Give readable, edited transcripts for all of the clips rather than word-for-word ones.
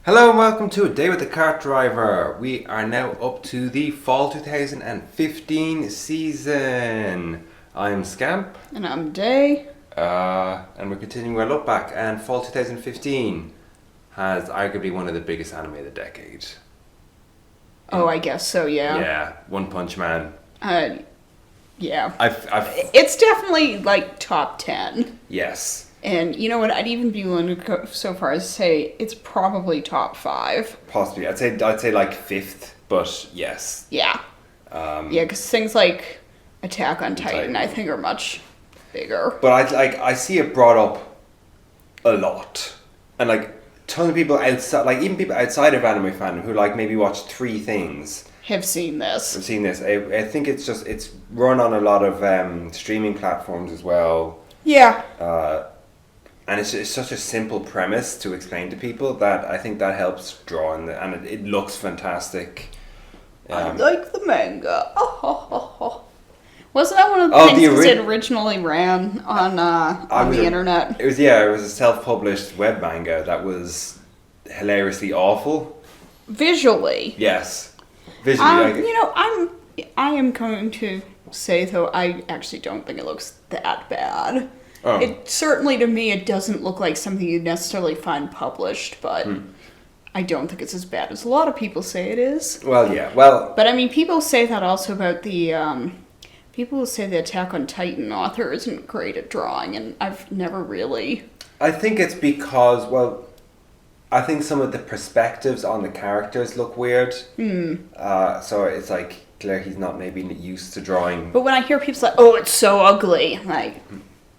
Hello and welcome to A Day with the Cart Driver. We are now up to the fall 2015 season. I'm Scamp. And I'm Day. And we're continuing our look back, and fall 2015 has arguably one of the biggest anime of the decade. Oh, I guess so, yeah. Yeah, One Punch Man. Yeah. It's definitely like top 10. Yes. And you know what? I'd even be willing to go so far as to say it's probably top 5. Possibly. I'd say like 5th, but yes. Yeah. Yeah, because things like Attack on Titan, I think, are much bigger. But I see it brought up a lot, and like tons of people outside, like even people outside of anime fandom who like maybe watch 3 things have seen this. I've seen this. I think it's run on a lot of streaming platforms as well. Yeah. And it's such a simple premise to explain to people that I think that helps draw in and it looks fantastic. I like the manga. Wasn't that one of the things because it originally ran on the internet? It was a self-published web manga that was hilariously awful. Visually. Yes. Visually. I am going to say though, I actually don't think it looks that bad. Oh. It certainly, to me, it doesn't look like something you'd necessarily find published, but I don't think it's as bad as a lot of people say it is. Well, yeah. Well, but I mean, people say that also about the people who say the Attack on Titan author isn't great at drawing, and I've never really. I think it's because, well, I think some of the perspectives on the characters look weird. So it's like clear he's not maybe used to drawing. But when I hear people say, "Oh, it's so ugly," I'm like,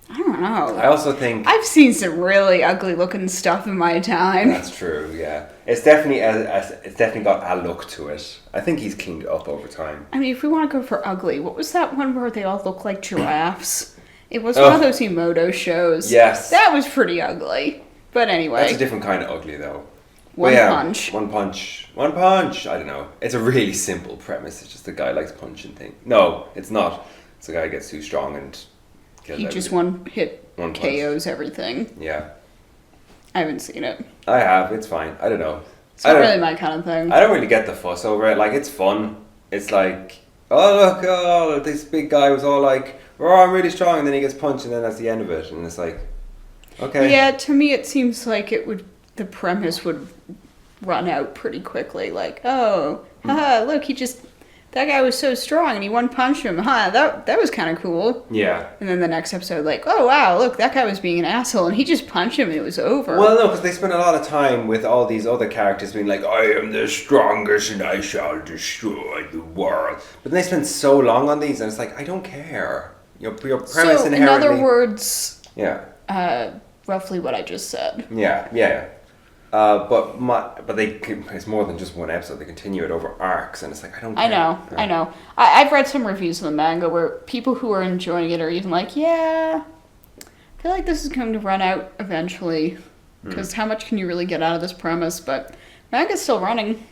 I don't know. I also think I've seen some really ugly looking stuff in my time. That's true. Yeah, it's definitely got a look to it. I think he's cleaned it up over time. I mean, if we want to go for ugly, what was that one where they all look like giraffes? It was one of those Emoto shows. Yes, that was pretty ugly. But anyway, that's a different kind of ugly though. One Punch. I don't know. It's a really simple premise. It's just a guy likes punching things. No, it's not. It's a guy gets too strong and he just one KOs everything. Yeah. I haven't seen it. I have. It's fine. I don't know. It's not really my kind of thing. I don't really get the fuss over it. Like, it's fun. It's like, oh, look, this big guy was all like, oh, I'm really strong. And then he gets punched and then that's the end of it. And it's like, okay. Yeah, to me it seems like the premise would run out pretty quickly. Like, oh, look, that guy was so strong and he one-punched him. That was kind of cool. Yeah. And then the next episode, like, oh, wow, look, that guy was being an asshole and he just punched him and it was over. Well, no, because they spend a lot of time with all these other characters being like, I am the strongest and I shall destroy the world. But then they spend so long on these and it's like, I don't care. Your premise so, inherently... in other words... Yeah. Roughly what I just said. Yeah. But it's more than just one episode. They continue it over arcs, and it's like I don't care. I know. I've read some reviews of the manga where people who are enjoying it are even like, yeah, I feel like this is going to run out eventually, because how much can you really get out of this premise? But manga's still running.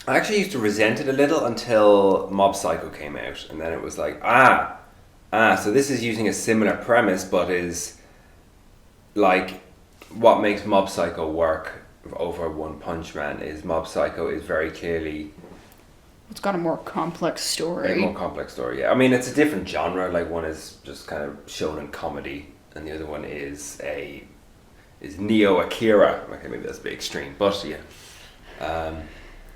I actually used to resent it a little until Mob Psycho came out, and then it was like, so this is using a similar premise, but is like what makes Mob Psycho work over One Punch Man is Mob Psycho is very clearly... It's got a more complex story. Yeah. I mean, it's a different genre. Like, one is just kind of shonen comedy, and the other one is Neo Akira. Okay, maybe that's a bit extreme, but yeah.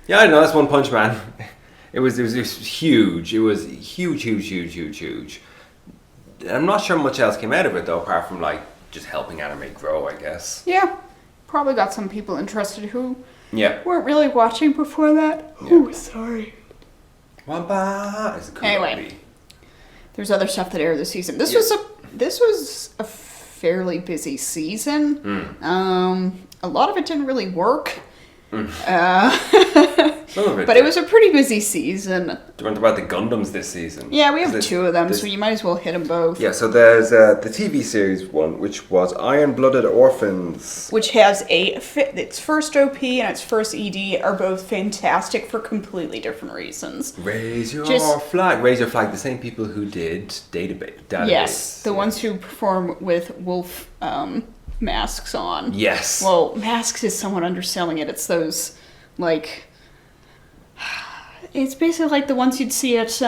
Yeah, I know, that's One Punch Man. It was huge. It was huge. I'm not sure much else came out of it, though, apart from, like, just helping anime grow, I guess. Yeah. Probably got some people interested who weren't really watching before that. Yeah. Oh, sorry. Anyway, there's other stuff that aired this season. This was a fairly busy season. A lot of it didn't really work. But it was a pretty busy season. Do you want to talk about the Gundams this season? Yeah, we have 2 of them, so you might as well hit them both. Yeah, so there's the TV series one, which was Iron-Blooded Orphans. Which has its first OP and its first ED are both fantastic for completely different reasons. Raise your flag, the same people who did Database. Yes, the ones who perform with Wolf masks on. Yes. Well, masks is somewhat underselling it. It's those, like... It's basically like the ones you'd see at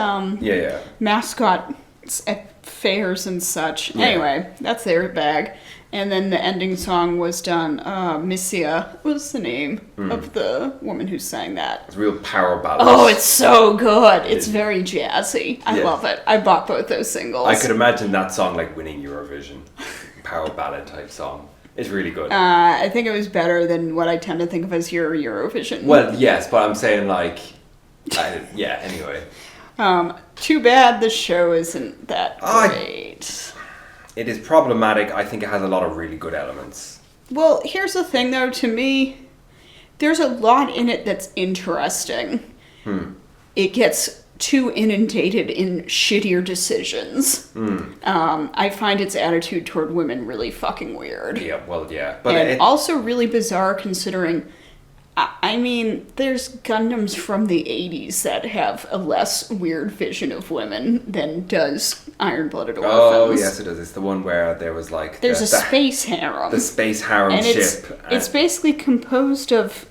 mascots at fairs and such. Yeah. Anyway, that's their bag. And then the ending song was done. Missia was the name of the woman who sang that. It's a real power ballad. Oh, it's so good. It's very jazzy. I love it. I bought both those singles. I could imagine that song like winning Eurovision. Power ballad type song. It's really good. I think it was better than what I tend to think of as your Eurovision. Well, yes, but I'm saying like... anyway. Too bad the show isn't that great. It is problematic. I think it has a lot of really good elements. Well, here's the thing, though. To me, there's a lot in it that's interesting. It gets too inundated in shittier decisions. I find its attitude toward women really fucking weird. Yeah, well, yeah. But also really bizarre considering... I mean, there's Gundams from the 80s that have a less weird vision of women than does Iron-Blooded Orphans. Oh, yes, it does. It's the one where there was like... There's a space harem. The space harem ship. It's basically composed of...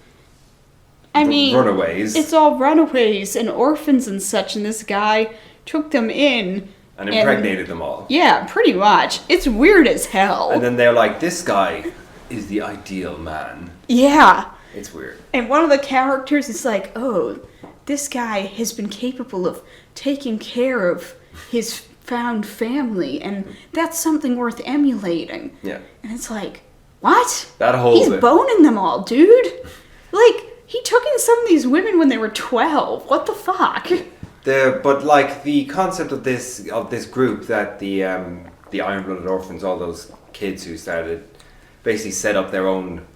runaways. It's all runaways and orphans and such, and this guy took them in... And impregnated them all. Yeah, pretty much. It's weird as hell. And then they're like, this guy is the ideal man. Yeah. It's weird. And one of the characters is like, oh, this guy has been capable of taking care of his found family, and that's something worth emulating. Yeah. And it's like, what? He's boning them all, dude. Like, he took in some of these women when they were 12. What the fuck? But like the concept of this group that the Iron-Blooded Orphans, all those kids who started, basically set up their own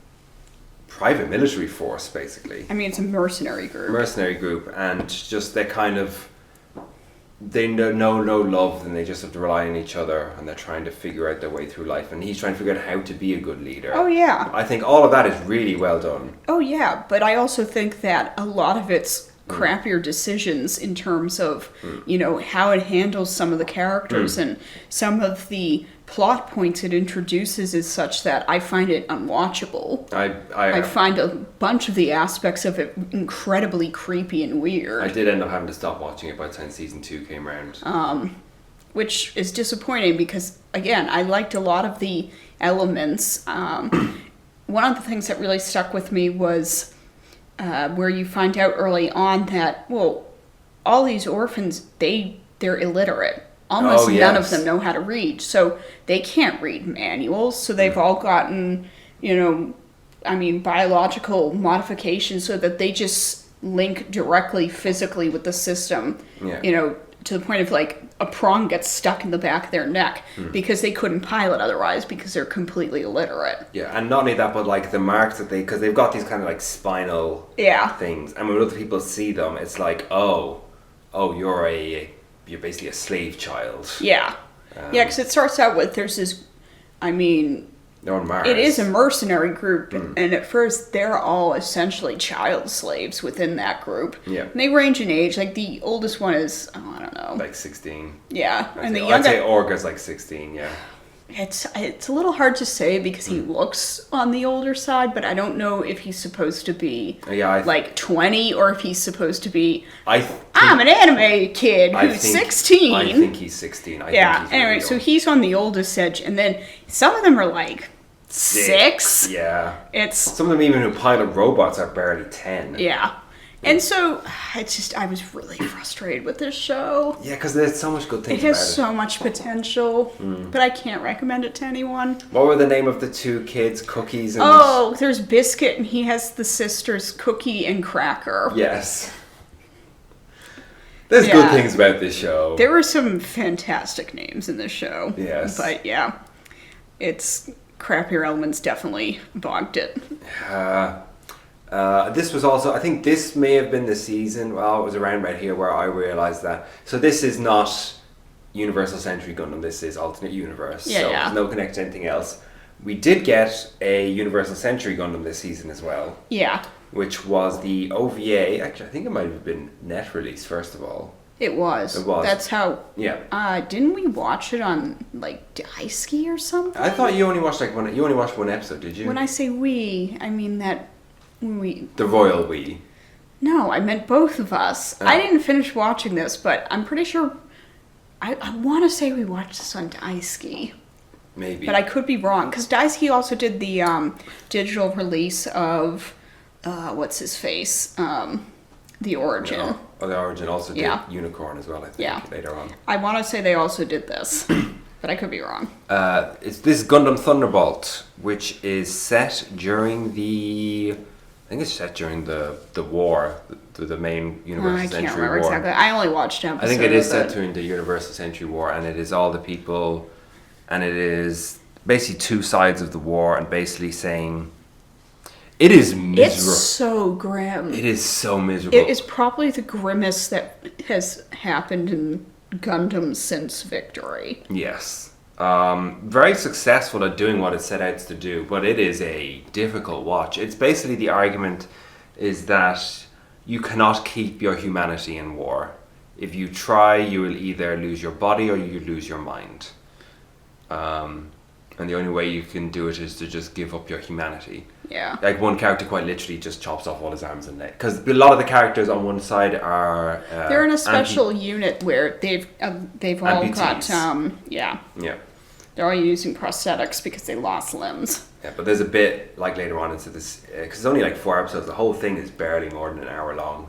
private military force, basically. I mean, it's a mercenary group. And just they know no love, and they just have to rely on each other, and they're trying to figure out their way through life, and he's trying to figure out how to be a good leader. Oh, yeah. I think all of that is really well done. Oh, yeah, but I also think that a lot of it's crappier decisions in terms of, how it handles some of the characters, and some of the plot points it introduces is such that I find it unwatchable. I find a bunch of the aspects of it incredibly creepy and weird. I did end up having to stop watching it by the time season 2 came around. Which is disappointing because, again, I liked a lot of the elements. One of the things that really stuck with me was where you find out early on that, well, all these orphans, they're illiterate. Almost none of them know how to read, so they can't read manuals, so they've all gotten, biological modifications so that they just link directly physically with the system, to the point of like a prong gets stuck in the back of their neck because they couldn't pilot otherwise because they're completely illiterate. Yeah, and not only that, but like the marks that because they've got these kind of like spinal things, and when other people see them, it's like, oh, you're basically a slave child. Yeah. Because it starts out with, there's this, they're on Mars. It is a mercenary group, and at first they're all essentially child slaves within that group. Yeah. And they range in age, like the oldest one is, I don't know. Like 16. Yeah. I'd say Orga's like 16, yeah. It's a little hard to say because he looks on the older side, but I don't know if he's supposed to be like 20 or if he's supposed to be. I'm an anime kid who's 16. I think he's 16. Anyway, so he's on the oldest edge, and then some of them are like 6. Yeah. It's some of them even who pilot robots are barely 10. Yeah. And so, I was really frustrated with this show. Yeah, because there's so much good things about it. It has so much potential, but I can't recommend it to anyone. What were the name of the 2 kids? Cookies and... Oh, there's Biscuit, and he has the sisters Cookie and Cracker. Yes. There's good things about this show. There were some fantastic names in this show. Yes. But it's crappier elements definitely bogged it. This was also, I think this may have been the season, it was around right here where I realised that. So this is not Universal Century Gundam, this is Alternate Universe. There's no connection to anything else. We did get a Universal Century Gundam this season as well. Yeah. Which was the OVA, actually I think it might have been net release first of all. It was. It was. That's how. Yeah. Didn't we watch it on like Daisuke or something? I thought you only watched one episode, did you? When I say we, I mean that we. The royal we. No, I meant both of us. I didn't finish watching this, but I'm pretty sure. I want to say we watched this on Daisuke. Maybe. But I could be wrong, because Daisuke also did the digital release of, what's his face? The Origin. No. Oh, the Origin also did Unicorn as well, I think, later on. I want to say they also did this, but I could be wrong. It's this Gundam Thunderbolt, which is set during the... I think it's set during the war, the main Universal Century War. I can't remember exactly. I only watched an episode. I think it is set during the Universal Century War, and it is all the people, and it is basically two sides of the war, and basically saying... It is miserable. It's so grim. It is so miserable. It is probably the grimmest that has happened in Gundam since Victory. Yes. Very successful at doing what it set out to do, but it is a difficult watch. It's basically the argument is that you cannot keep your humanity in war. If you try, you will either lose your body or you lose your mind. And the only way you can do it is to just give up your humanity. Yeah. Like one character quite literally just chops off all his arms and legs. Because a lot of the characters on one side are... they're in a special unit where they've all got... Yeah. They're all using prosthetics because they lost limbs. Yeah, but there's a bit, like later on into this... Because it's only like 4 episodes. The whole thing is barely more than an hour long.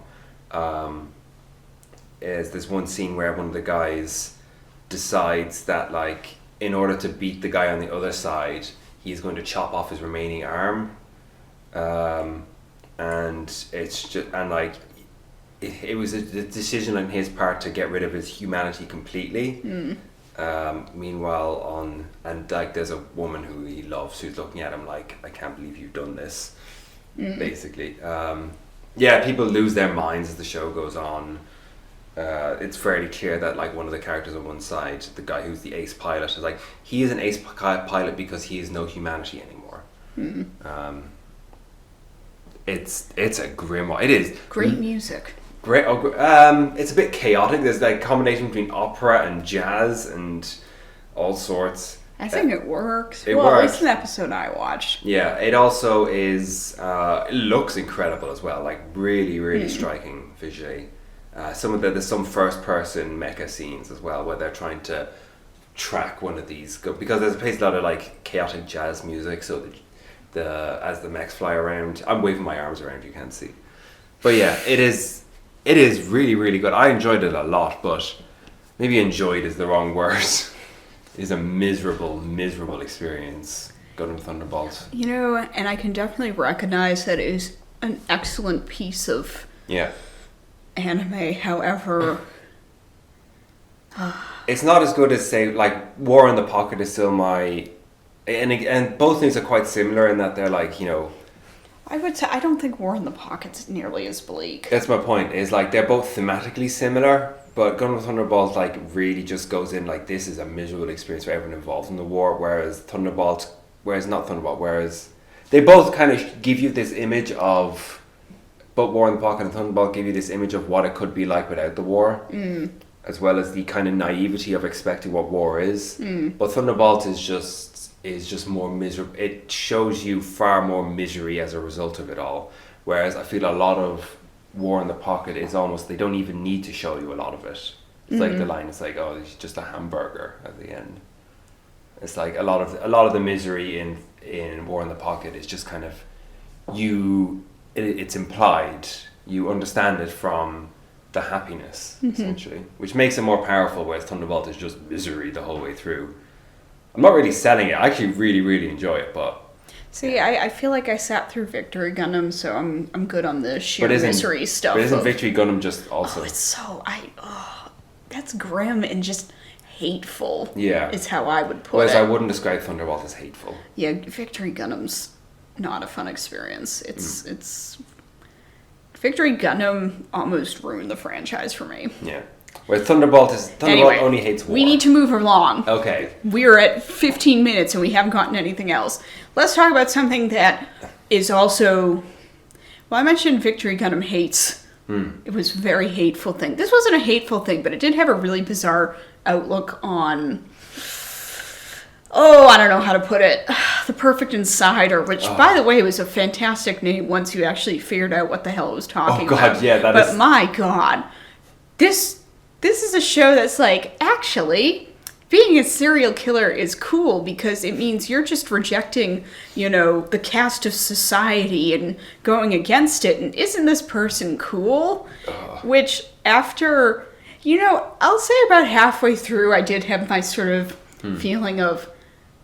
There's one scene where one of the guys decides that, like, in order to beat the guy on the other side, he's going to chop off his remaining arm. And it's just... And, like, it was a decision on his part to get rid of his humanity completely. Meanwhile, there's a woman who he loves who's looking at him like, I can't believe you've done this, basically. People lose their minds as the show goes on. It's fairly clear that like one of the characters on one side, the guy who's the ace pilot, is like, he is an ace pilot because he has no humanity anymore. It's a grim one. It is great music. Great. It's a bit chaotic. There's like a combination between opera and jazz and all sorts. I think it works. It works. At least an episode I watched. Yeah, it also is. It looks incredible as well. Like really, really striking visually. There's some first-person mecha scenes as well where they're trying to track one of these because there's a lot of like chaotic jazz music. So as the mechs fly around, I'm waving my arms around. You can't see, but yeah, it is. It is really, really good. I enjoyed it a lot, but maybe enjoyed is the wrong word. It is a miserable, miserable experience. Gundam Thunderbolt. You know, and I can definitely recognize that it is an excellent piece of anime. However, it's not as good as, say, like War in the Pocket is still my... And both things are quite similar in that they're like, you know... I would say I don't think War in the Pocket's nearly as bleak. That's my point. Is like they're both thematically similar, but Gundam Thunderbolt like really just goes in like this is a miserable experience for everyone involved in the war, whereas they both kind of give you this image of, both War in the Pocket and Thunderbolt give you this image of what it could be like without the war, as well as the kind of naivety of expecting what war is. But Thunderbolt is just more miserable. It shows you far more misery as a result of it all. Whereas I feel a lot of War in the Pocket is almost, they don't even need to show you a lot of it. It's like the line is like, oh, it's just a hamburger at the end. It's like a lot of the misery in War in the Pocket is just kind of it's implied. You understand it from the happiness, essentially, which makes it more powerful, whereas Thunderbolt is just misery the whole way through. I'm not really selling it. I actually really, really enjoy it, but... See, I feel like I sat through Victory Gundam, so I'm good on the sheer misery stuff. But isn't Victory Gundam just also... Oh, it's so... that's grim and just hateful. Yeah. Is how I would put Whereas it. I wouldn't describe Thunderbolt as hateful. Yeah, Victory Gundam's not a fun experience. It's... Victory Gundam almost ruined the franchise for me. Yeah. Where Thunderbolt only hates war. We need to move along. Okay. We're at 15 minutes and we haven't gotten anything else. Let's talk about something that is also... Well, I mentioned Victory Gundam hates It was a very hateful thing. This wasn't a hateful thing, but it did have a really bizarre outlook on... Oh, I don't know how to put it. The Perfect Insider, which, by the way, was a fantastic name once you actually figured out what the hell it was talking about. Yeah, that is... But my God, this is a show that's like, actually, being a serial killer is cool because it means you're just rejecting, the cast of society and going against it. And isn't this person cool? Which, after, I'll say about halfway through, I did have my sort of feeling of,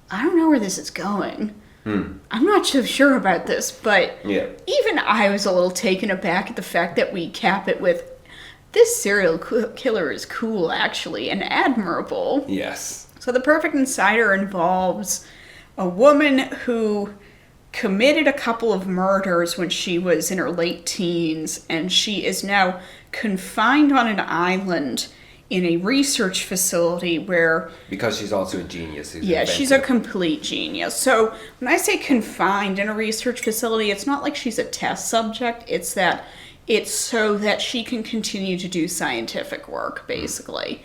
I don't know where this is going. I'm not so sure about this, but even I was a little taken aback at the fact that we cap it with, this serial killer is cool, actually, and admirable. Yes. So The Perfect Insider involves a woman who committed a couple of murders when she was in her late teens, and she is now confined on an island in a research facility where... Because she's also a genius. She's a complete genius. So when I say confined in a research facility, it's not like she's a test subject. It's so that she can continue to do scientific work, basically.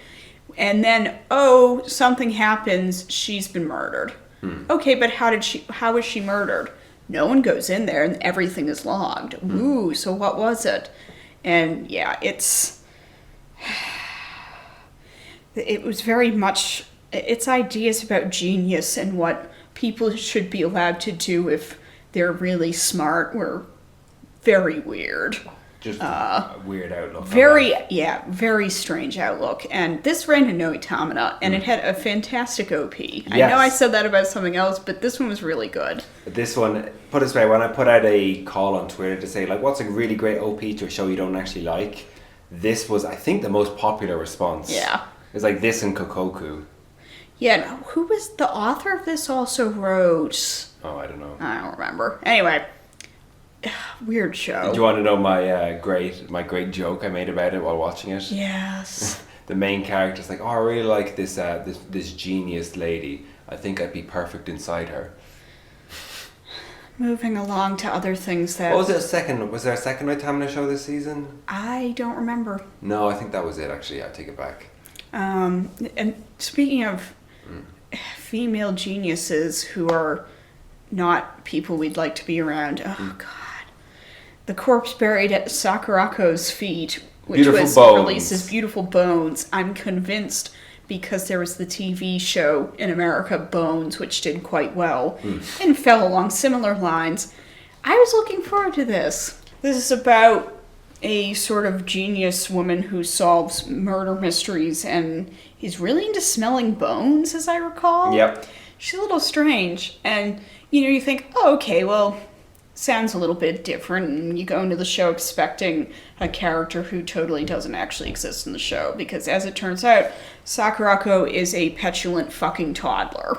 And then, something happens, she's been murdered. Okay, but how was she murdered? No one goes in there and everything is logged. Ooh, so what was it? And it was very much, it's ideas about genius and what people should be allowed to do if they're really smart were very weird. Just a weird outlook. Very strange outlook. And this ran in No Automata, and it had a fantastic OP. Yes. I know I said that about something else, but this one was really good. This one, put it this way, when I put out a call on Twitter to say, what's a really great OP to a show you don't actually like, this was, I think, the most popular response. Yeah. It's like this and Kokoku. Yeah, no, who was the author of this also wrote? Oh, I don't know. I don't remember. Anyway, weird show. Do you want to know my great joke I made about it while watching it? Yes. The main character's like, I really like this genius lady. I think I'd be perfect inside her. Moving along to other things that... Was there a second Automata show this season? I don't remember. No, I think that was it, actually. I take it back. And speaking of female geniuses who are not people we'd like to be around, God. The corpse buried at Sakurako's feet, which was released as Beautiful Bones. I'm convinced because there was the TV show in America, Bones, which did quite well and fell along similar lines. I was looking forward to this. This is about a sort of genius woman who solves murder mysteries and is really into smelling bones, as I recall. Yep. She's a little strange. And, you think, okay, well, sounds a little bit different. And you go into the show expecting a character who totally doesn't actually exist in the show. Because as it turns out, Sakurako is a petulant fucking toddler.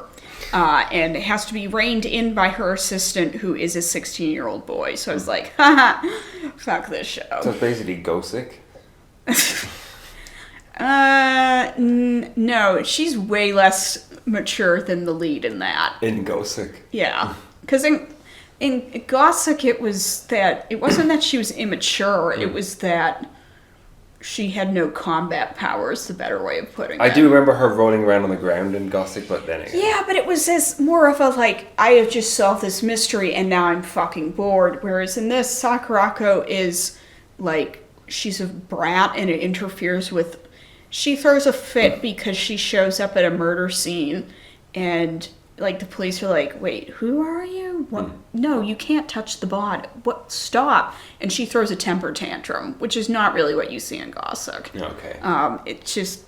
And it has to be reined in by her assistant, who is a 16-year-old boy. So I was like, haha, fuck this show. So it's basically Gosick? No, she's way less mature than the lead in that. In Gosick? Yeah. Because in Gosick, it wasn't that she was immature, it was that she had no combat powers, the better way of putting it. I do remember her rolling around on the ground in Gothic, but then again. Yeah, but it was as more of a, I have just solved this mystery and now I'm fucking bored. Whereas in this, Sakurako is, she's a brat and it interferes with... She throws a fit because she shows up at a murder scene and... the police are like, wait, who are you? What? No, you can't touch the body. What? Stop. And she throws a temper tantrum, which is not really what you see in Gossip. Okay. It's just,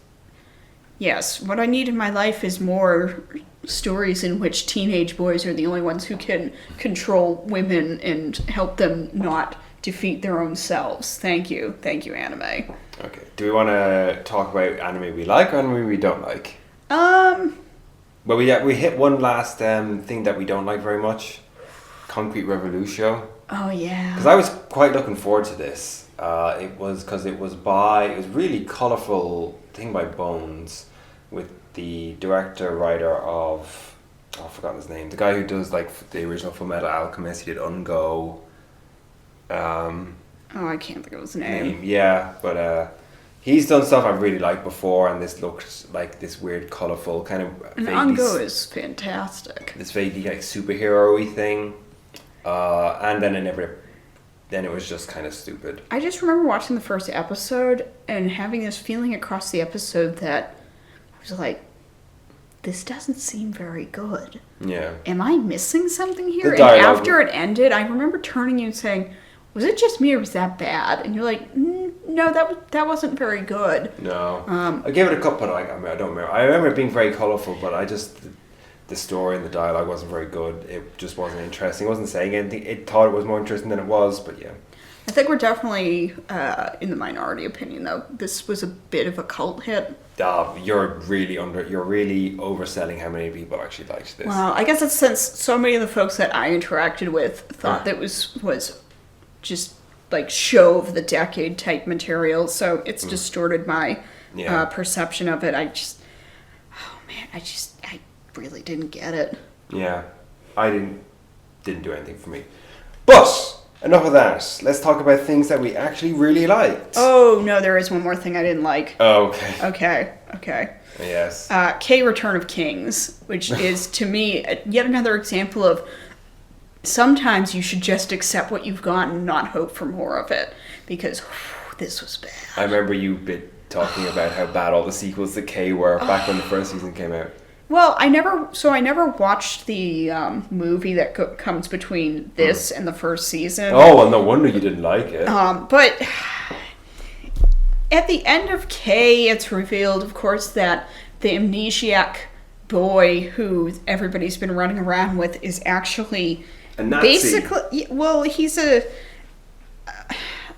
yes, what I need in my life is more stories in which teenage boys are the only ones who can control women and help them not defeat their own selves. Thank you. Thank you, anime. Okay. Do we want to talk about anime we like or anime we don't like? Well, we hit one last thing that we don't like very much. Concrete Revolution. Oh, yeah. Because I was quite looking forward to this. It was really colourful thing by Bones with the director, writer of... I've forgotten his name. The guy who does the original Fullmetal Alchemist. He did Ungo. Oh, I can't think of his name. Yeah, but he's done stuff I've really liked before, and this looked like this weird, colourful kind of. And Ango is fantastic. This vaguely like superhero-y thing, and then it was just kind of stupid. I just remember watching the first episode and having this feeling across the episode that I was like, this doesn't seem very good. Yeah. Am I missing something here? The And after it ended, I remember turning to you and saying, was it just me or was that bad? And you're like, no, that wasn't very good. No. I gave it a couple, but I don't remember. I remember it being very colourful, but the story and the dialogue wasn't very good. It just wasn't interesting. It wasn't saying anything. It thought it was more interesting than it was, but yeah. I think we're definitely in the minority opinion, though. This was a bit of a cult hit. You're really overselling how many people actually liked this. Well, I guess it's since so many of the folks that I interacted with thought that was just like show of the decade type material, so it's distorted my perception of it. I really didn't get it. Yeah, I didn't do anything for me. But enough of that. Let's talk about things that we actually really liked. Oh no, there is one more thing I didn't like. Oh, okay. Okay. Yes. K Return of Kings, which is to me yet another example of sometimes you should just accept what you've got and not hope for more of it, because this was bad. I remember you talking about how bad all the sequels to K were back when the first season came out. Well, I never watched the movie that comes between this and the first season. Oh, well, no wonder you didn't like it. But at the end of K, it's revealed, of course, that the amnesiac boy who everybody's been running around with is actually a Nazi. Basically, well, he's an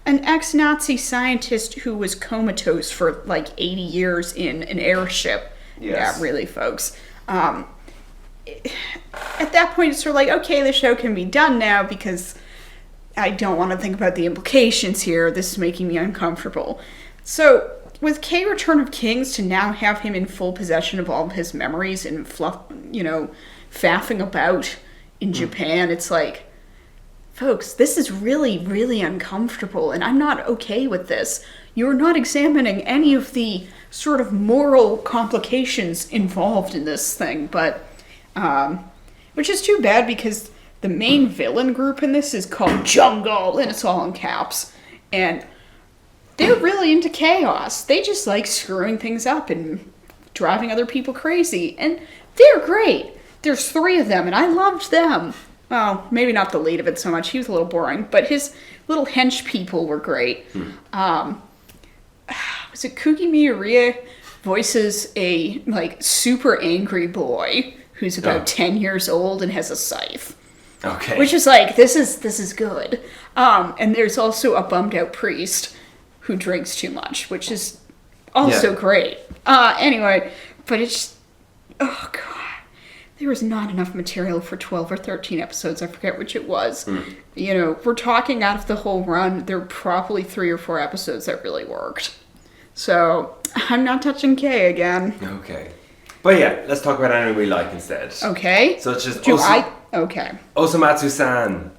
ex-Nazi scientist who was comatose for like 80 years in an airship. Yes. Yeah, really, folks. At that point, it's sort of like, okay, the show can be done now because I don't want to think about the implications here. This is making me uncomfortable. So, with K Return of Kings, to now have him in full possession of all of his memories and faffing about in Japan, it's like, folks, this is really, really uncomfortable, and I'm not okay with this. You're not examining any of the sort of moral complications involved in this thing, but which is too bad because the main villain group in this is called Jungle, and it's all in caps, and they're really into chaos. They just like screwing things up and driving other people crazy, and they're great. There's 3 of them, and I loved them. Well, maybe not the lead of it so much. He was a little boring, but his little hench people were great. Was it Kuki Miuria voices a like super angry boy who's about 10 years old and has a scythe. Okay. Which is like, this is good. And there's also a bummed out priest who drinks too much, which is also great. Anyway, but it's, oh god. There was not enough material for 12 or 13 episodes. I forget which it was. You know, we're talking out of the whole run. There were probably 3 or 4 episodes that really worked. So, I'm not touching K again. Okay. But yeah, let's talk about anime we like instead. Okay. So it's just Okay. Osomatsu-san.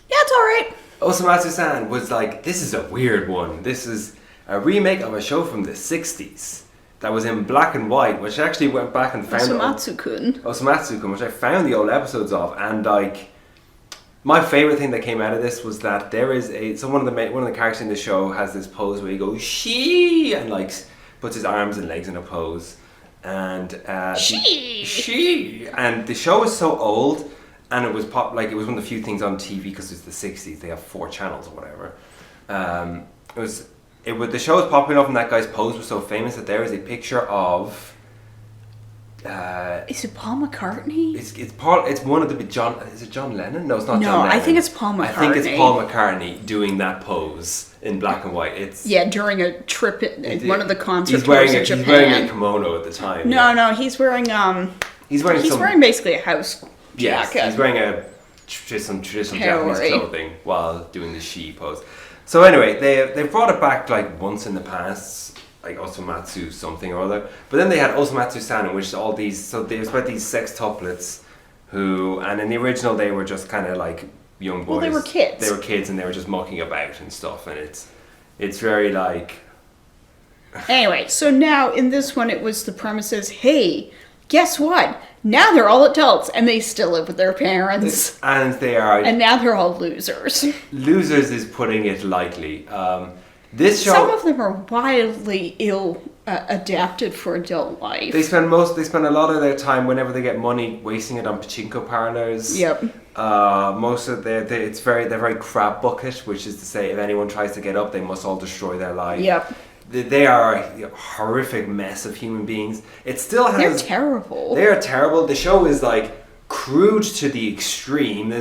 Yeah, it's alright. Osomatsu-san was like, this is a weird one. This is a remake of a show from the 60s. That was in black and white, which I actually went back and found Osomatsu-kun, which I found the old episodes of, and like my favorite thing that came out of this was that there is one of the characters in the show has this pose where he goes she and like puts his arms and legs in a pose, and she and the show is so old, and it was it was one of the few things on TV because it's the 60s. They have 4 channels or whatever. The show was popular enough and that guy's pose was so famous that there is a picture of... is it Paul McCartney? It's one of the... Is it John Lennon? No, it's not John Lennon. No, I think it's Paul McCartney. I think it's Paul McCartney doing that pose in black and white. During a trip at one of the concert tours in Japan. He's wearing a kimono at the time. No, he's wearing... He's wearing basically a house jacket. Yes, he's wearing some traditional Japanese clothing while doing the she pose. So anyway, they brought it back like once in the past, like Osomatsu something or other. But then they had Osomatsu-san, in which all these, so there's about these sextuplets who, and in the original they were just kind of like, young boys. Well, they were kids. They were kids, and they were just mucking about and stuff, and it's very like. Anyway, so now in this one, it was the premise is, hey, guess what? Now they're all adults, and they still live with their parents. And they are. And now they're all losers. Losers is putting it lightly. This show. Some of them are wildly ill adapted for adult life. They spend a lot of their time whenever they get money wasting it on pachinko parlors. Yep. Most of they're very crab bucket, which is to say, if anyone tries to get up, they must all destroy their life. Yep. They are a horrific mess of human beings. It still has. They're terrible. They are terrible. The show is like crude to the extreme.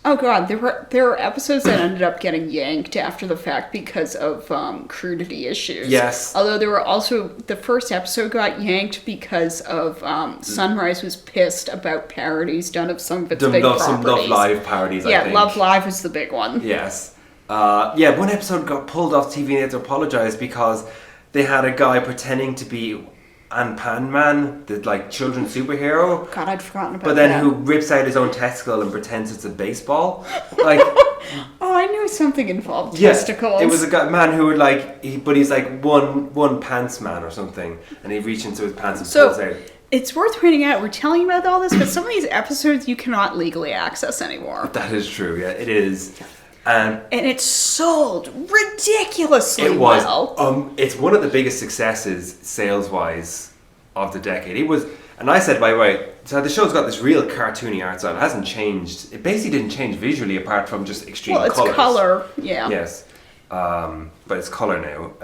Oh god, there were episodes that ended up getting yanked after the fact because of crudity issues. Yes. Although there were also the first episode got yanked because of Sunrise was pissed about parodies done of some of its big properties. Some Love Live parodies. I think. Love Live was the big one. Yes. One episode got pulled off TV and they had to apologise because they had a guy pretending to be Pan Man, the like children's superhero. God, I'd forgotten about that. But then who rips out his own testicle and pretends it's a baseball. Like oh, I knew something involved testicles. It was a man who would he's like one pants man or something, and he reaches into his pants and pulls out. It's worth pointing out, we're telling you about all this, but some of these episodes you cannot legally access anymore. That is true, yeah, it is. And it's sold ridiculously well. It's one of the biggest successes sales-wise of the decade. It was, and I said, by the way, so the show's got this real cartoony art style. It hasn't changed. It basically didn't change visually apart from just extreme colours. Well, it's color, yeah. Yes, but it's colour now.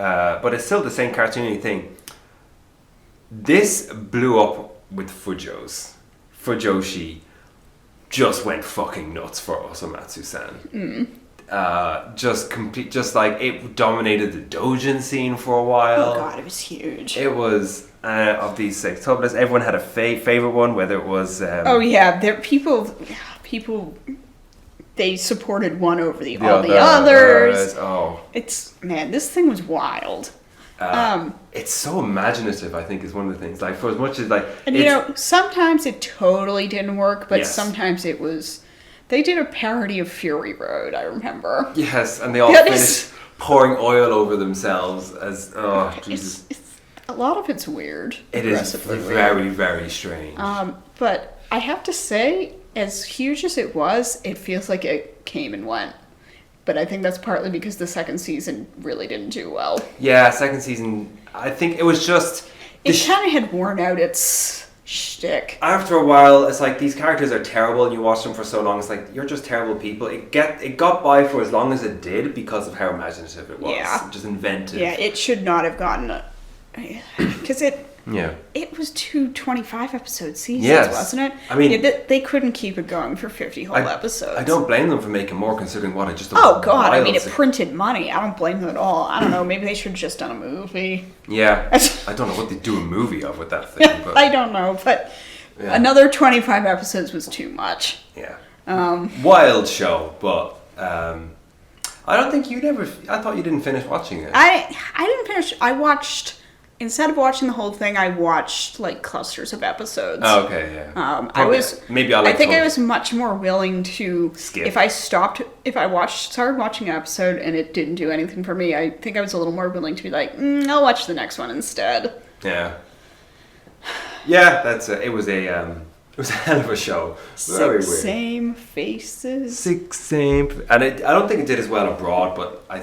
But it's still the same cartoony thing. This blew up with Fujoshi just went fucking nuts for Osomatsu-san. Just like it dominated the doujin scene for a while. Oh god, it was huge. It was of these six tubeless. Everyone had a favorite one, whether it was. There people they supported one over the others. Oh, this thing was wild. It's so imaginative, I think, is one of the things. Like, for as much as like, and sometimes it totally didn't work, but sometimes it was. They did a parody of Fury Road, I remember. Yes, and they all finished pouring oil over themselves as Jesus. A lot of it's weird. It is very, very strange. But I have to say, as huge as it was, it feels like it came and went. But I think that's partly because the second season really didn't do well. Yeah, second season, I think it was just... It kind of had worn out its shtick. After a while, it's like, these characters are terrible and you watch them for so long, it's like, you're just terrible people. It got by for as long as it did because of how imaginative it was. Yeah. Just inventive. Yeah, it should not have gotten... Because it was 2 25-episode seasons, wasn't it? I mean... they couldn't keep it going for 50 whole episodes. I don't blame them for making more, considering what I just... Oh, God, I mean, it printed money. I don't blame them at all. I don't know, maybe they should have just done a movie. Yeah. I don't know what they do a movie of with that thing. But, I don't know, but another 25 episodes was too much. Yeah. Wild show, but... I don't think I thought you didn't finish watching it. I didn't finish. I watched... Instead of watching the whole thing, I watched like clusters of episodes. Oh, okay, yeah. I was much more willing to skip. If I started watching an episode and it didn't do anything for me, I think I was a little more willing to be like, I'll watch the next one instead. Yeah. Yeah, that's it. It was a hell of a show. Very weird. Same faces. And I don't think it did as well abroad, but I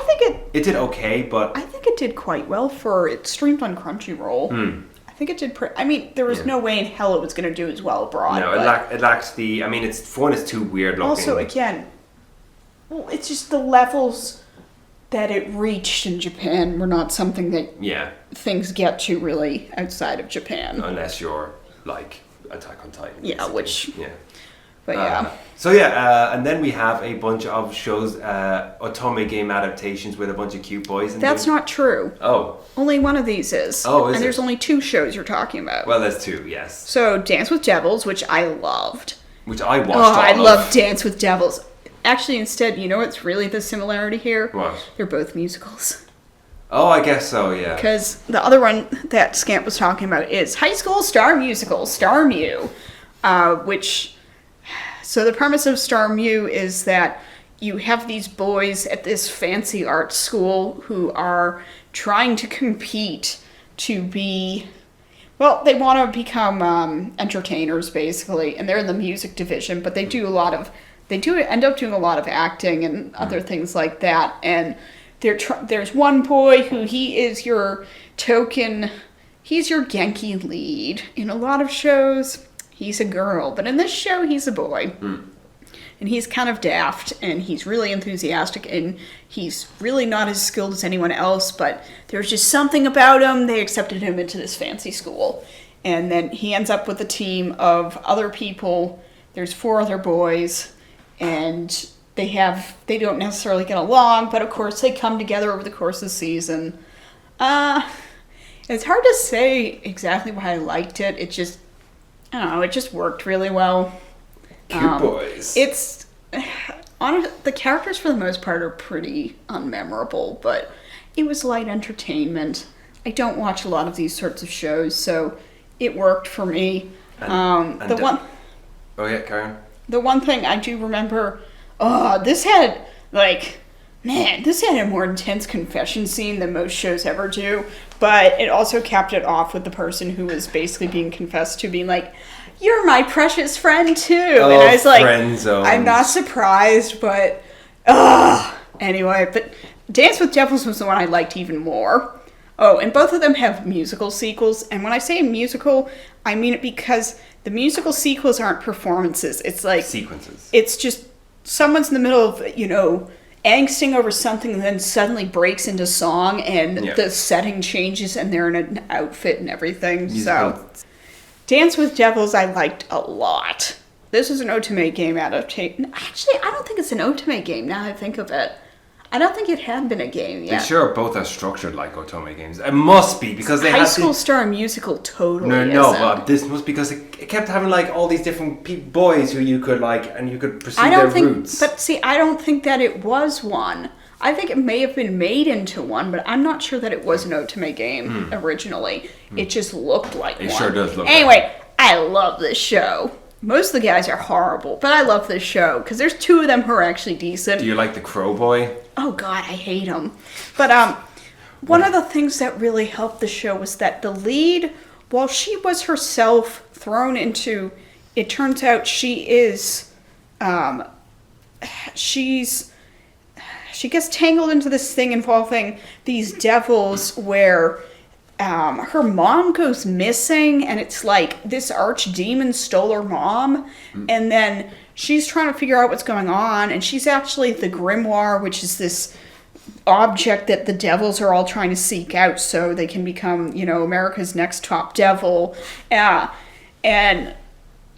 think it did okay, but I think it did quite well for it streamed on Crunchyroll. I think it did. There was no way in hell it was going to do as well abroad. No, it lacks the. I mean, it's too weird looking. Also, again, it's just the levels that it reached in Japan were not something that things get to really outside of Japan, unless you're like Attack on Titan. Yeah, basically. But yeah. And then we have a bunch of shows, otome game adaptations with a bunch of cute boys. That's not true. Oh. Only one of these is. Oh, is And there's only 2 shows you're talking about. Well, there's 2, yes. So, Dance with Devils, which I loved. Which I watched I love Dance with Devils. Actually, instead, you know what's really the similarity here? What? They're both musicals. Oh, I guess so, yeah. Because the other one that Scamp was talking about is High School Star Musical, Star Mew, which So the premise of Star Mu is that you have these boys at this fancy art school who are trying to compete to be, well, they want to become entertainers basically, and they're in the music division, but they do end up doing a lot of acting and other things like that. And there's one boy who he is your he's your Genki lead. In a lot of shows, he's a girl, but in this show, he's a boy. And he's kind of daft, and he's really enthusiastic, and he's really not as skilled as anyone else, but there's just something about him. They accepted him into this fancy school. And then he ends up with a team of other people. There's 4 other boys, and they don't necessarily get along, but of course they come together over the course of the season. It's hard to say exactly why I liked it. It just worked really well. Cute boys. It's the characters for the most part are pretty unmemorable, but it was light entertainment. I don't watch a lot of these sorts of shows, so it worked for me. Oh yeah, carry on. The one thing I do remember, this had a more intense confession scene than most shows ever do, but it also capped it off with the person who was basically being confessed to being like, "You're my precious friend too." And I was like, I'm not surprised, but anyway, but Dance with Devils was the one I liked even more. Oh, and both of them have musical sequels, and when I say musical, I mean it because the musical sequels aren't performances. It's like sequences. It's just someone's in the middle of, angsting over something and then suddenly breaks into song and the setting changes and they're in an outfit and everything. Musical. So Dance with Devils I liked a lot. This is an Otome game adaptation. Actually, I don't think it's an Otome game now I think of it. I don't think it had been a game yet. They sure both are structured like Otome games. It must be because they High School Star Musical totally isn't. But this must be because it kept having like all these different boys who you could like and you could pursue their roots. But see, I don't think that it was one. I think it may have been made into one, but I'm not sure that it was an Otome game originally. It just looked like one. It sure does look Anyway, I love this show. Most of the guys are horrible, but I love this show because there's 2 of them who are actually decent. Do you like the Crow Boy? Oh God, I hate him. But one of the things that really helped the show was that the lead, while she was herself thrown into, it turns out she is, she gets tangled into this thing involving these devils where her mom goes missing, and it's like this archdemon stole her mom, and then she's trying to figure out what's going on, and she's actually the grimoire, which is this object that the devils are all trying to seek out so they can become, America's next top devil. And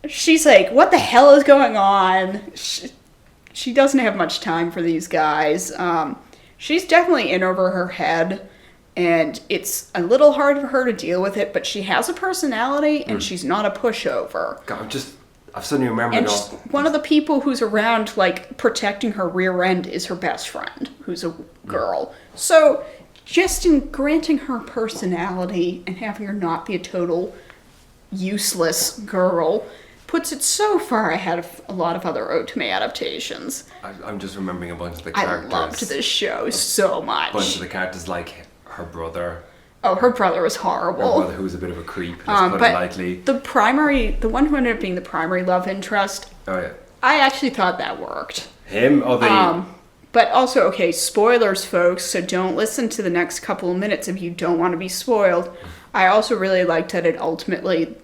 she's like, what the hell is going on? She doesn't have much time for these guys. She's definitely in over her head. And it's a little hard for her to deal with it, but she has a personality, and she's not a pushover. God, I've suddenly remembered. And one of the people who's around, like, protecting her rear end is her best friend, who's a girl. So, just in granting her personality and having her not be a total useless girl puts it so far ahead of a lot of other Otome adaptations. I'm just remembering a bunch of the characters. I loved this show so much. A bunch of the characters, like her brother. Oh, her brother was horrible. Her brother, who was a bit of a creep, let's put it lightly. The one who ended up being the primary love interest. Oh yeah. I actually thought that worked. Him or the. But also, okay, spoilers, folks. So don't listen to the next couple of minutes if you don't want to be spoiled. I also really liked that it ultimately,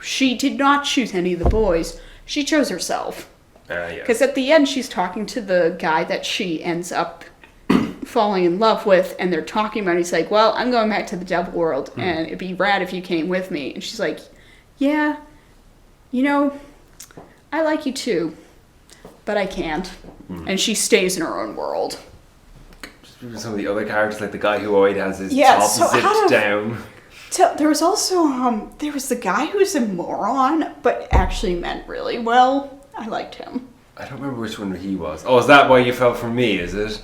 she did not choose any of the boys. She chose herself. Because at the end, she's talking to the guy that she ends up falling in love with, and they're talking about it. He's like, well, I'm going back to the devil world, and it'd be rad if you came with me. And she's like, yeah, I like you too, but I can't. And she stays in her own world. Some of the other characters, like the guy who always has his top zipped down. There was also, there was the guy who's a moron, but actually meant really well. I liked him. I don't remember which one he was. Oh, is that why you fell for me, is it?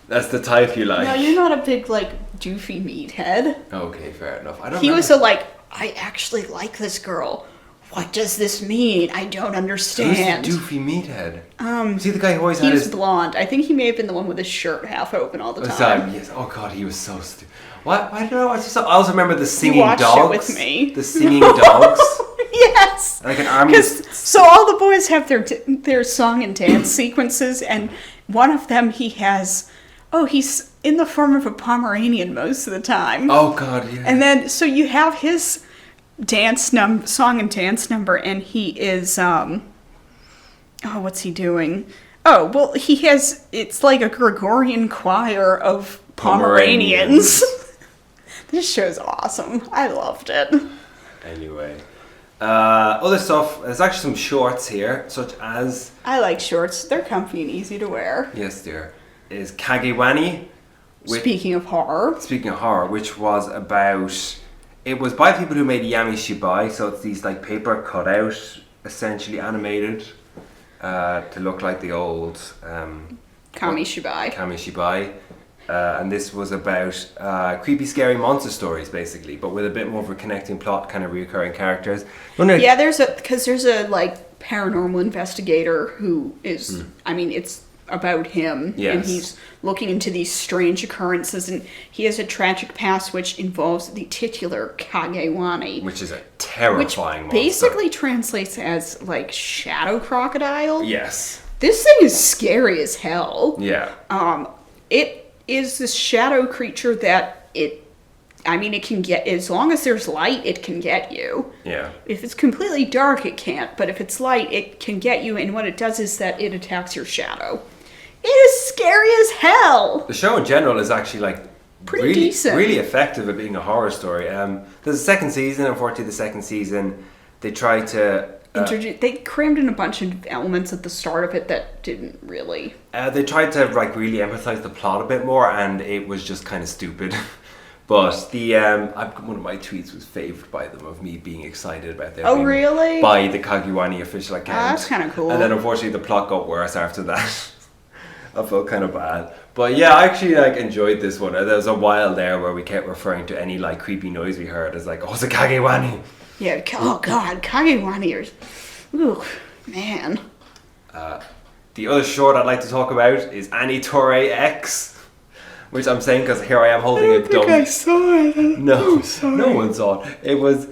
That's the type you like. No, you're not a big, doofy meathead. Okay, fair enough. I was I actually like this girl. what does this mean? I don't understand. Who's the doofy meathead? See the guy who always had He's his... blonde. I think he may have been the one with his shirt half open all the time. Yes. Oh god, he was so stupid. Why did I watch this? I also remember the singing watched dogs. it with me. The singing dogs. Yes. Like an army. So all the boys have their song and dance sequences, and one of them he's in the form of a Pomeranian most of the time. Oh god, yeah. And then so you have his song and dance number, and he is what's he doing? Oh, well, it's like a Gregorian choir of Pomeranians. This show's awesome. I loved it. Anyway. Other stuff, there's actually some shorts here, such as... I like shorts. They're comfy and easy to wear. Yes, dear. Is Kagewani. Speaking of horror, which was about... It was by people who made Yami Shibai, so it's these like paper cutout, essentially animated, to look like the old... Kamishibai. And this was about creepy, scary monster stories, basically, but with a bit more of a connecting plot, kind of reoccurring characters. Yeah, there's a like paranormal investigator who is, it's about him, yes. And he's looking into these strange occurrences, and he has a tragic past which involves the titular Kagewani, which is a terrifying monster. Basically translates as like shadow crocodile. Yes. This thing is scary as hell. Yeah. It is this shadow creature that it can get, as long as there's light, it can get you. Yeah. If it's completely dark, it can't, but if it's light, it can get you, and what it does is that it attacks your shadow. It is scary as hell! The show in general is actually like pretty decent. Really effective at being a horror story. There's a second season. Unfortunately, the second season they tried to they crammed in a bunch of elements at the start of it that didn't really. They tried to like really emphasize the plot a bit more, and it was just kind of stupid. But the one of my tweets was favoured by them of me being excited about them. Oh really? By the Kagewani official account. That's kind of cool. And then unfortunately the plot got worse after that. I felt kind of bad. But yeah, I actually like enjoyed this one. There was a while there where we kept referring to any like creepy noise we heard as like, oh, it's a Kagewani. Yeah, oh god, Kagewani are... Ooh, man. The other short I'd like to talk about is Annie Torre X, which I'm saying because here I am holding a dumb... I saw it. No, no one saw it. It was,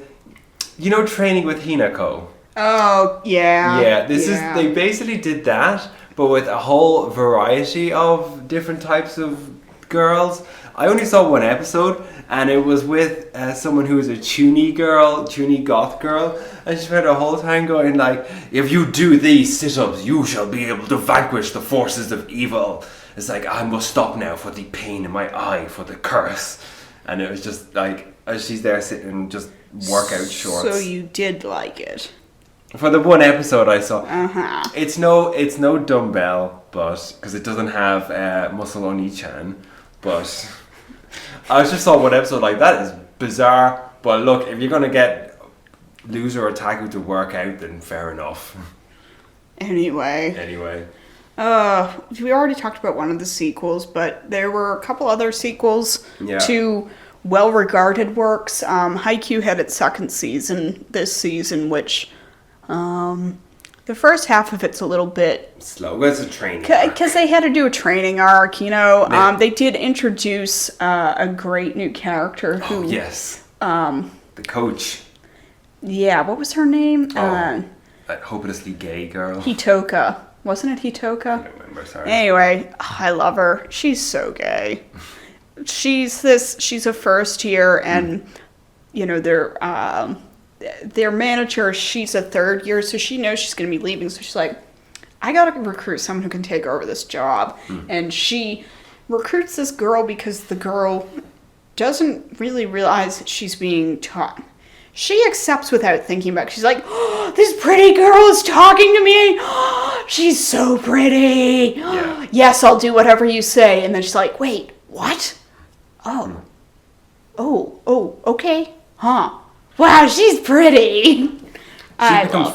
Training with Hinako. Oh, yeah. Yeah, they basically did that, but with a whole variety of different types of girls. I only saw one episode, and it was with someone who was a Toonie goth girl, and she spent the whole time going like, if you do these sit-ups, you shall be able to vanquish the forces of evil. It's like, I must stop now for the pain in my eye, for the curse. And it was just like, as she's there sitting in just workout shorts. So you did like it? For the one episode I saw. Uh-huh. It's no dumbbell, but because it doesn't have muscle on Oni-chan, but I just saw one episode like that. Is bizarre, but look, if you're gonna get Loser or Taku to work out, then fair enough. Anyway. We already talked about one of the sequels, but there were a couple other sequels to well-regarded works. Haikyuu had its second season this season, which the first half of it's a little bit slow. It's a training because they had to do a training arc. They did introduce a great new character who the coach. Yeah, what was her name? That hopelessly gay girl. Hitoka. Wasn't it Hitoka? I don't remember, sorry. Anyway, I love her. She's so gay. She's a first year, and their manager, she's a third year, so she knows she's going to be leaving. So she's like, I got to recruit someone who can take over this job. And she recruits this girl because the girl doesn't really realize that she's being taught. She accepts without thinking about it. She's like, oh, this pretty girl is talking to me. Oh, she's so pretty. Yeah. Yes, I'll do whatever you say. And then she's like, wait, what? Oh, okay. Huh. Wow, she's pretty. She becomes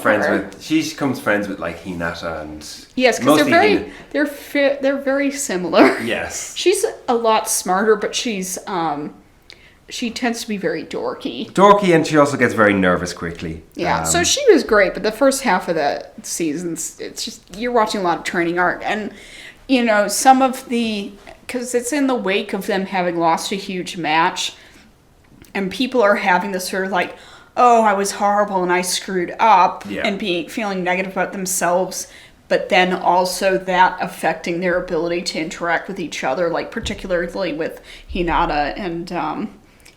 friends with like Hinata and yes, because they're very similar. Yes, she's a lot smarter, but she's she tends to be very dorky. Dorky, and she also gets very nervous quickly. Yeah, so she was great, but the first half of the season, it's just, you're watching a lot of training arc. And, you know, some of the, because it's in the wake of them having lost a huge match, and people are having this sort of like, oh, I was horrible and I screwed up, and feeling negative about themselves, but then also that affecting their ability to interact with each other, like particularly with Hinata and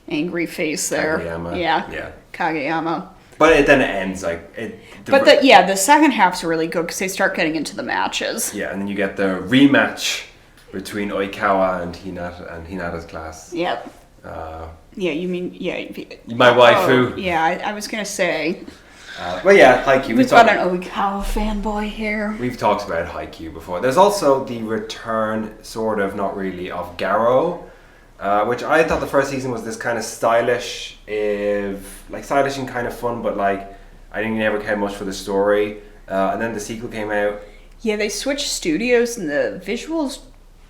Angry Face there. Kageyama. Yeah. Kageyama. But it then ends like it. The second half's really good because they start getting into the matches. Yeah, and then you get the rematch between Oikawa and Hinata's class. Yep. You mean my waifu? I was gonna say. Haikyuu. We've got an Oikawa fanboy here. We've talked about Haikyuu before. There's also the return, sort of, not really, of Garo, which I thought the first season was this kind of stylish and kind of fun, but like I didn't ever care much for the story. And then the sequel came out. Yeah, they switched studios and the visuals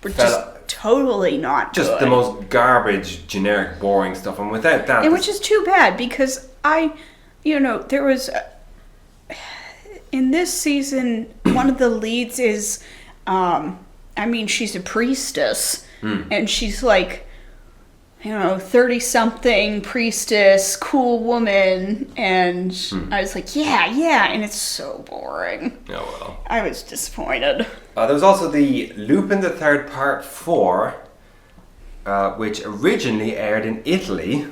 were just totally not just good. The most garbage, generic, boring stuff. And without that, which is too bad because there was in this season one of the leads is she's a priestess and she's like 30-something priestess, cool woman, and I was like, yeah, and it's so boring. Oh well. I was disappointed. There was also the Lupin the Third Part 4, which originally aired in Italy,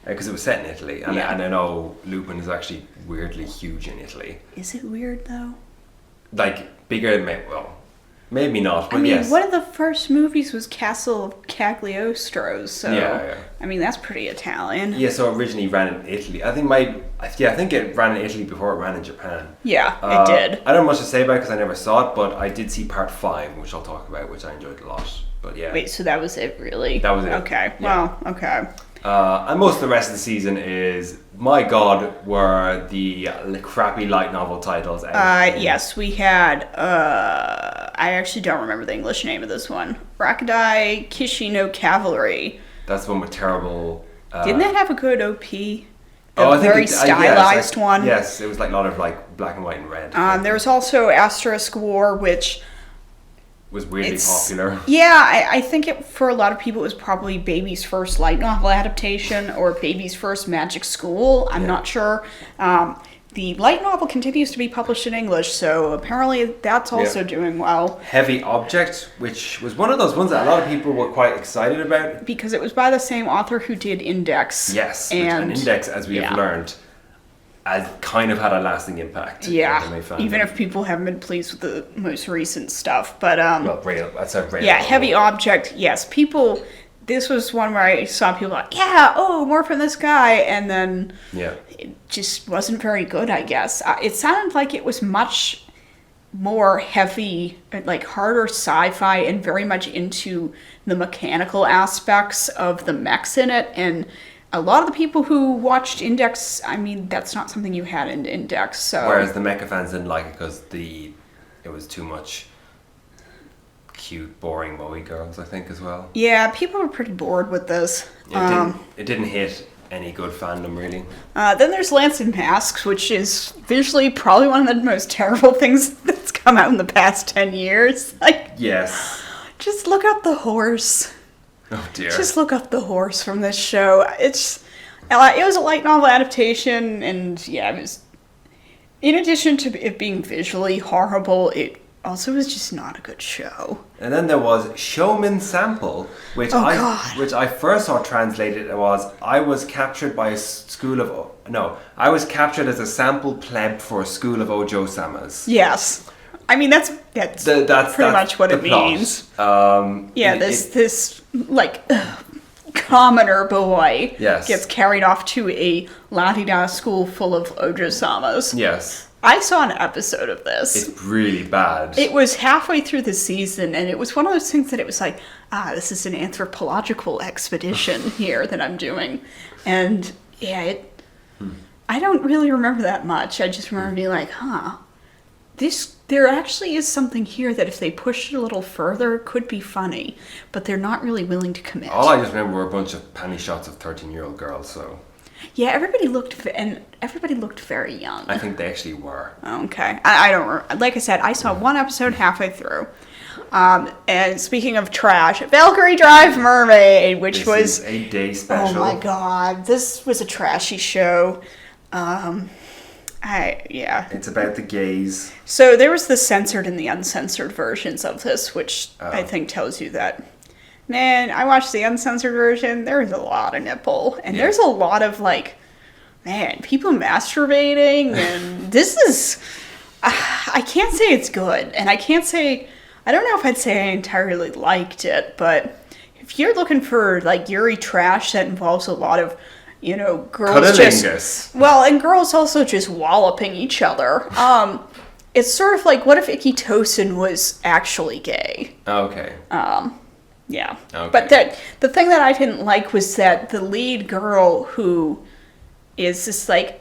because it was set in Italy, and I know Lupin is actually weirdly huge in Italy. Is it weird though? Like bigger than maybe not, but yes. One of the first movies was Castle of Cagliostro, so that's pretty Italian. Yeah, so originally ran in Italy. I think it ran in Italy before it ran in Japan. Yeah, it did. I don't have much to say about it because I never saw it, but I did see Part 5, which I'll talk about, which I enjoyed a lot. But yeah. Wait, so that was it, really? That was it. Okay. Yeah. Well, okay. And most of the rest of the season is, my God, were the crappy light novel titles. Yes, we had, I actually don't remember the English name of this one. Rakudai Kishi no Cavalry. That's the one with terrible... Didn't that have a good OP? I think very stylized one. Yes, it was like a lot of like black and white and red. There was also Asterisk War, which... was weirdly popular. Yeah, I think for a lot of people it was probably Baby's first light novel adaptation or Baby's first magic school. I'm not sure. The light novel continues to be published in English, so apparently that's also doing well. Heavy Object, which was one of those ones that a lot of people were quite excited about. Because it was by the same author who did Index. Yes, and Index, as we have learned, has kind of had a lasting impact. Yeah, even if people haven't been pleased with the most recent stuff. But that's a great Heavy Object, yes. People, this was one where I saw people like, more from this guy, and then it just wasn't very good, I guess. It sounded like it was much more heavy, like harder sci-fi, and very much into the mechanical aspects of the mechs in it, and a lot of the people who watched Index, that's not something you had in Index. So whereas the mecha fans didn't like it because it was too much cute, boring moe girls, I think, as well. Yeah, people were pretty bored with this. It didn't hit any good fandom, really. Then there's Lance and Masks, which is visually probably one of the most terrible things that's come out in the past 10 years. Yes. Just look up the horse. Oh dear. Just look up the horse from this show. It was a light novel adaptation, and it was, in addition to it being visually horrible, it also was just not a good show. And then there was Showman Sample, which I first saw translated was I was captured as a sample pleb for a school of Ojo-samas. Yes. That's pretty much what it means. This commoner boy gets carried off to a la-di-da school full of Ojo-samas. Yes. I saw an episode of this. It's really bad. It was halfway through the season, and it was one of those things that it was like, this is an anthropological expedition here that I'm doing. And I don't really remember that much. I just remember being like, this There actually is something here that if they pushed it a little further, could be funny, but they're not really willing to commit. All I just remember were a bunch of panty shots of 13-year-old girls, so... Yeah, everybody looked very young. I think they actually were. Okay. I don't... Like I said, I saw one episode halfway through. And speaking of trash, Valkyrie Drive Mermaid, which was... This is a day special. Oh my god, this was a trashy show. It's about the gays. So there was the censored and the uncensored versions of this, which I think tells you that, man, I watched the uncensored version, there's a lot of nipple, and there's a lot of, like, man, people masturbating, and this is, I can't say it's good, and I don't know if I'd say I entirely liked it, but if you're looking for, like, Yuri trash that involves a lot of, you know, girls just... Well, and girls also just walloping each other. It's sort of like, what if Ikitosen was actually gay? Okay. Yeah. Okay. But the thing that I didn't like was that the lead girl who is just like,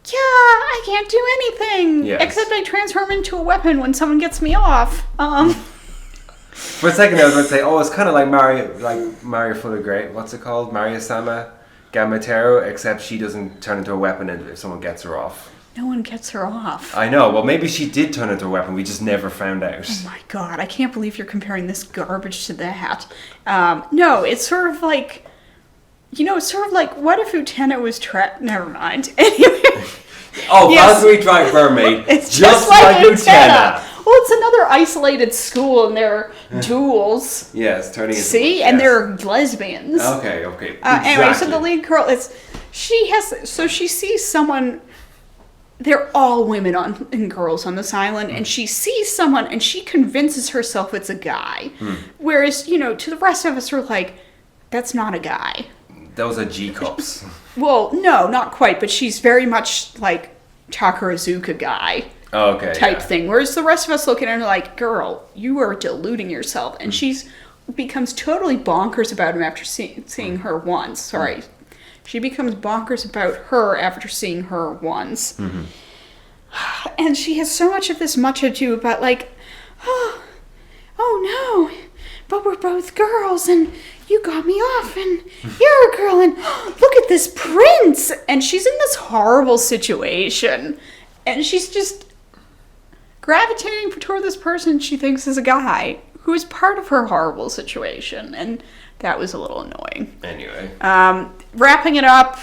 yeah, I can't do anything except I transform into a weapon when someone gets me off. For a second I was going to say, it's kind of like Mario Full of Great. What's it called? Mario-sama Gamatero, except she doesn't turn into a weapon if someone gets her off. No one gets her off. I know. Well, maybe she did turn into a weapon. We just never found out. Oh my god, I can't believe you're comparing this garbage to that. No, it's sort of like... You know, it's sort of like, what if Utena was Never mind. Anyway. Valkyrie Drive Mermaid. It's just like Utena. Well, it's another isolated school and they're duels. Yes, turning into... See? And they're lesbians. Okay. Exactly. Anyway, so the lead girl she sees someone... They're all women and girls on this island, and she sees someone and she convinces herself it's a guy. Whereas, you know, to the rest of us, we're like, that's not a guy. Those are G-cups. Well, no, not quite, but she's very much like Takarazuka guy type thing. Whereas the rest of us look at her and are like, girl, you are deluding yourself. And she's becomes totally bonkers about him after seeing her once. Sorry. She becomes bonkers about her after seeing her once. Mm-hmm. And she has so much of this much ado about like, oh no, but we're both girls and you got me off and you're a girl and look at this prince. And she's in this horrible situation and she's just gravitating toward this person she thinks is a guy who is part of her horrible situation. And that was a little annoying. Anyway. Wrapping it up,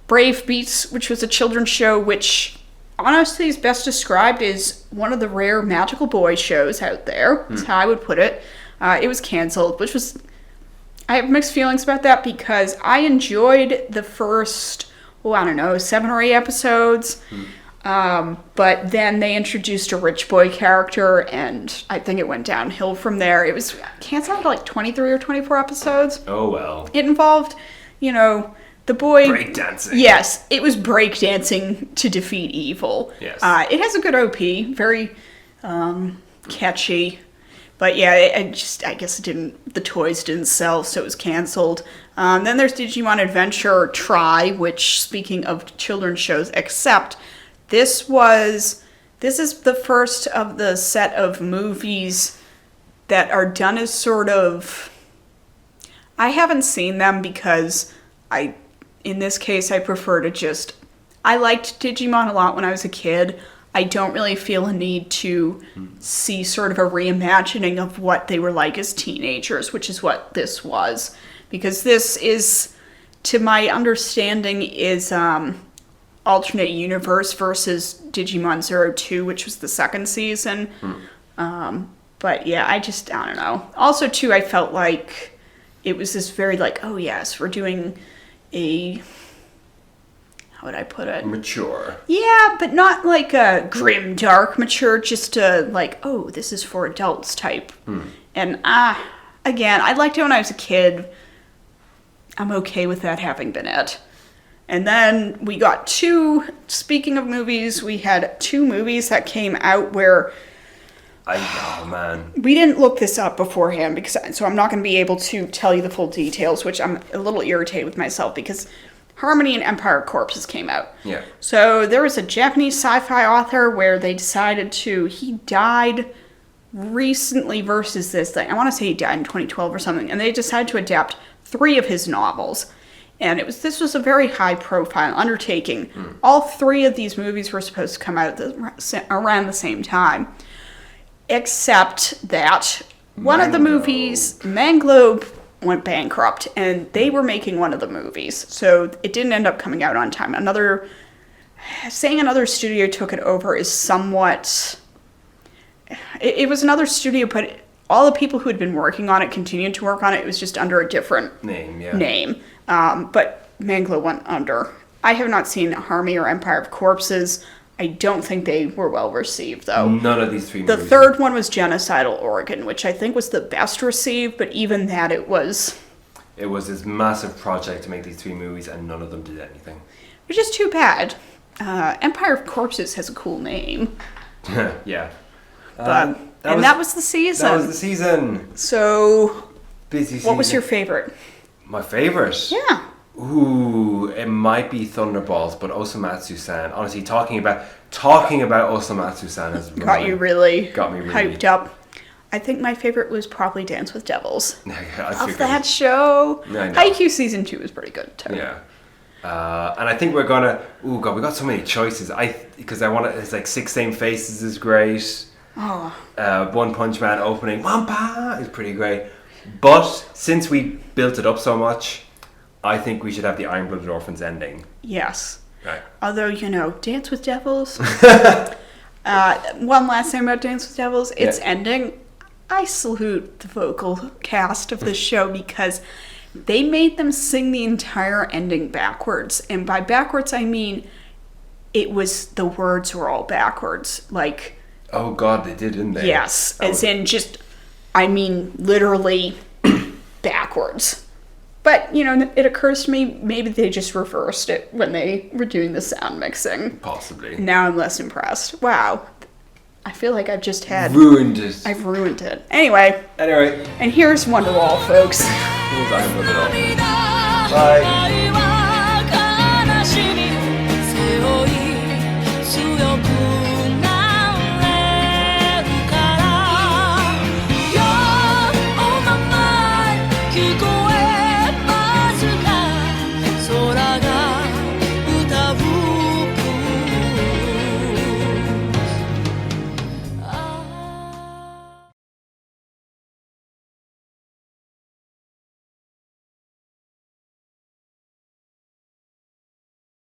Brave Beats, which was a children's show, which honestly is best described as one of the rare magical boy shows out there. That's how I would put it. It was canceled, which was... I have mixed feelings about that because I enjoyed the first, 7 or 8 episodes. But then they introduced a rich boy character, and I think it went downhill from there. It was canceled after like 23 or 24 episodes. Oh, well. It involved, the boy... Breakdancing. Yes, it was breakdancing to defeat evil. Yes. It has a good OP, very catchy. But yeah, I guess the toys didn't sell, so it was canceled. Then there's Digimon Adventure Try, which, speaking of children's shows, except... This is the first of the set of movies that are done as sort of... I haven't seen them because in this case, I prefer to just... I liked Digimon a lot when I was a kid. I don't really feel a need to see sort of a reimagining of what they were like as teenagers, which is what this was. Because this is, to my understanding, is... alternate universe versus Digimon 02, which was the second season. But yeah, I don't know. Also, too, I felt like it was this very like, oh yes, we're doing a... How would I put it? Mature. Yeah, but not like a grim, dark mature, just a like, oh, this is for adults type. And again, I liked it when I was a kid. I'm okay with that having been it. And then we got speaking of movies, we had 2 movies that came out where... We didn't look this up beforehand, so I'm not going to be able to tell you the full details, which I'm a little irritated with myself, because Harmony and Empire of Corpses came out. Yeah. So there was a Japanese sci-fi author where they decided he died recently versus this thing. I want to say he died in 2012 or something. And they decided to adapt 3 of his novels. And this was a very high-profile undertaking. All 3 of these movies were supposed to come out around the same time. Except that one of the movies, Manglobe, went bankrupt. And they were making one of the movies. So it didn't end up coming out on time. Saying another studio took it over is somewhat... It was another studio, but all the people who had been working on it continued to work on it. It was just under a different name. But Manglo went under. I have not seen Harmony or Empire of Corpses. I don't think they were well received, though. None of these 3 movies. The third one was Genocidal Oregon, which I think was the best received, but even that it was... It was this massive project to make these 3 movies, and none of them did anything. Which is too bad. Empire of Corpses has a cool name. Yeah. But, that was the season. That was the season. So, busy season. What was your favorite? My favorite? Yeah. Ooh, it might be Thunderballs, but Osomatsu-san. Honestly, talking about Osomatsu-san has got me really hyped up. I think my favorite was probably Dance with Devils. Of that show. I know. Haikyuu season 2 was pretty good too. Yeah. And I think we're gonna. Oh god, we got so many choices. Because I want to. It's like Six Same Faces is great. Oh. One Punch Man opening Wampa is pretty great. But since we built it up so much, I think we should have the Iron Blooded Orphans ending. Yes. Right. Although, Dance with Devils. One last thing about Dance with Devils, its ending. I salute the vocal cast of this show because they made them sing the entire ending backwards. And by backwards, I mean the words were all backwards. Like... Oh god, they did, didn't they? Yes, literally backwards. But, it occurs to me, maybe they just reversed it when they were doing the sound mixing. Possibly. Now I'm less impressed. Wow. I feel like I've just ruined it. I've ruined it. Anyway. And here's Wonderwall, folks. Here's Iron Blooded Orphans. Bye.